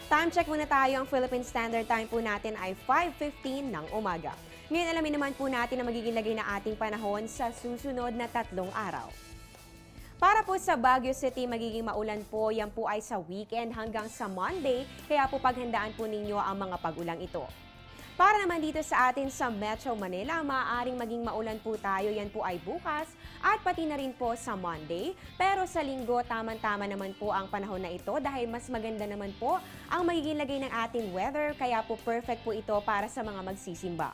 Time check muna tayo. Ang Philippine Standard Time po natin ay 5:15 ng umaga. Ngayon alamin naman po natin ang magiging lagay na ating panahon sa susunod na 3 araw. Para po sa Baguio City, magiging maulan po. Yan po ay sa weekend hanggang sa Monday, kaya po paghandaan po ninyo ang mga pag-ulang ito. Para naman dito sa atin sa Metro Manila, maaaring maging maulan po tayo. Yan po ay bukas at pati na rin po sa Monday. Pero sa linggo, tamang-tama naman po ang panahon na ito dahil mas maganda naman po ang magiging lagay ng ating weather. Kaya po perfect po ito para sa mga magsisimba.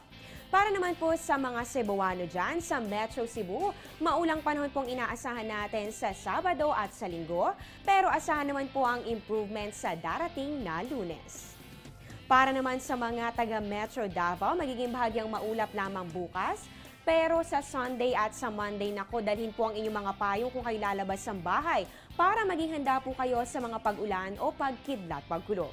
Para naman po sa mga Cebuano dyan, sa Metro Cebu, maulang panahon pong inaasahan natin sa Sabado at sa Linggo. Pero asahan naman po ang improvement sa darating na Lunes. Para naman sa mga taga-Metro Davao, magiging bahagyang maulap lamang bukas. Pero sa Sunday at sa Monday, naku, dalhin po ang inyong mga payong kung kayo lalabas ng bahay para maging handa po kayo sa mga pag-ulan o pagkidlat pagkulog.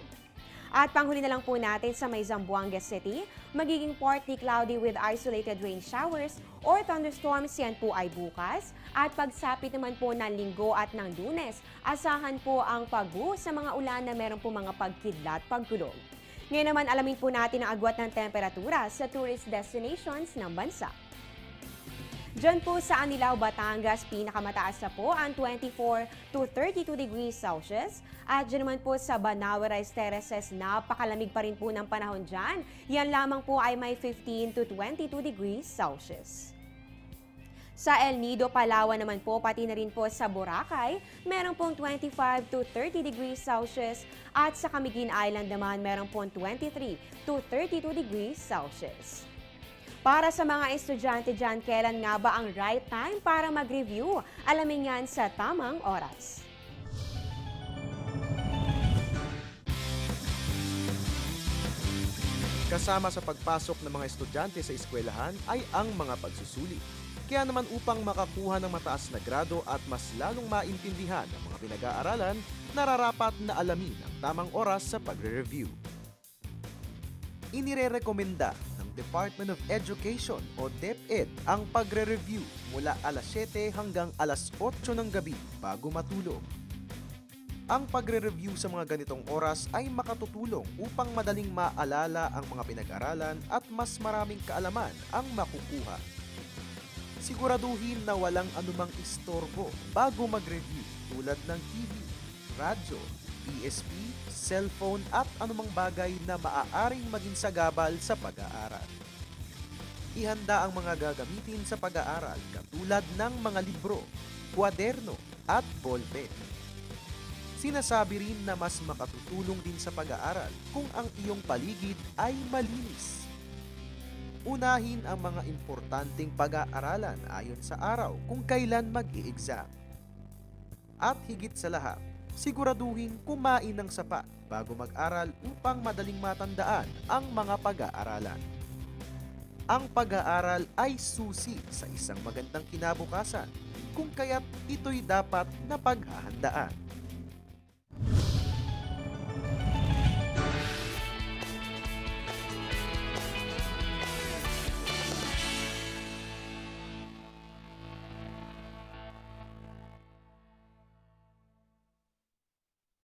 At panghuli na lang po natin sa may Zamboanga City, magiging partly cloudy with isolated rain showers or thunderstorms, yan po ay bukas. At pagsapit naman po ng Linggo at ng Lunes, asahan po ang pagbuhos sa mga ulan na meron po mga pagkidlat pagkulog. Ngayon naman alamin po natin ang agwat ng temperatura sa tourist destinations ng bansa. Diyan po sa Anilao, Batangas, pinakamataas na po ang 24 to 32 degrees Celsius. At diyan naman po sa Banawe Rice Terraces, napakalamig pa rin po ng panahon dyan. Yan lamang po ay may 15 to 22 degrees Celsius. Sa El Nido, Palawan naman po, pati na rin po sa Boracay, meron pong 25 to 30 degrees Celsius. At sa Camiguin Island naman, meron pong 23 to 32 degrees Celsius. Para sa mga estudyante dyan, kailan nga ba ang right time para mag-review? Alamin yan sa tamang oras. Kasama sa pagpasok ng mga estudyante sa eskwelahan ay ang mga pagsusuli. Kaya naman upang makakuha ng mataas na grado at mas lalong maintindihan ang mga pinag-aaralan, nararapat na alamin ang tamang oras sa pagre-review. Inirerekomenda ng Department of Education o DepEd ang pagre-review mula alas 7 hanggang alas 8 ng gabi bago matulog. Ang pagre-review sa mga ganitong oras ay makatutulong upang madaling maalala ang mga pinag-aralan at mas maraming kaalaman ang makukuha. Siguraduhin na walang anumang istorbo bago mag-review tulad ng TV, radyo, PSP, cellphone at anumang bagay na maaaring maging sagabal sa pag-aaral. Ihanda ang mga gagamitin sa pag-aaral katulad ng mga libro, kwaderno at ballpen. Sinasabi rin na mas makatutulong din sa pag-aaral kung ang iyong paligid ay malinis. Unahin ang mga importanteng pag-aaralan ayon sa araw kung kailan mag-i-exam. At higit sa lahat, siguraduhin kumain ng sapat bago mag-aral upang madaling matandaan ang mga pag-aaralan. Ang pag-aaral ay susi sa isang magandang kinabukasan, kung kaya't ito'y dapat na paghahandaan.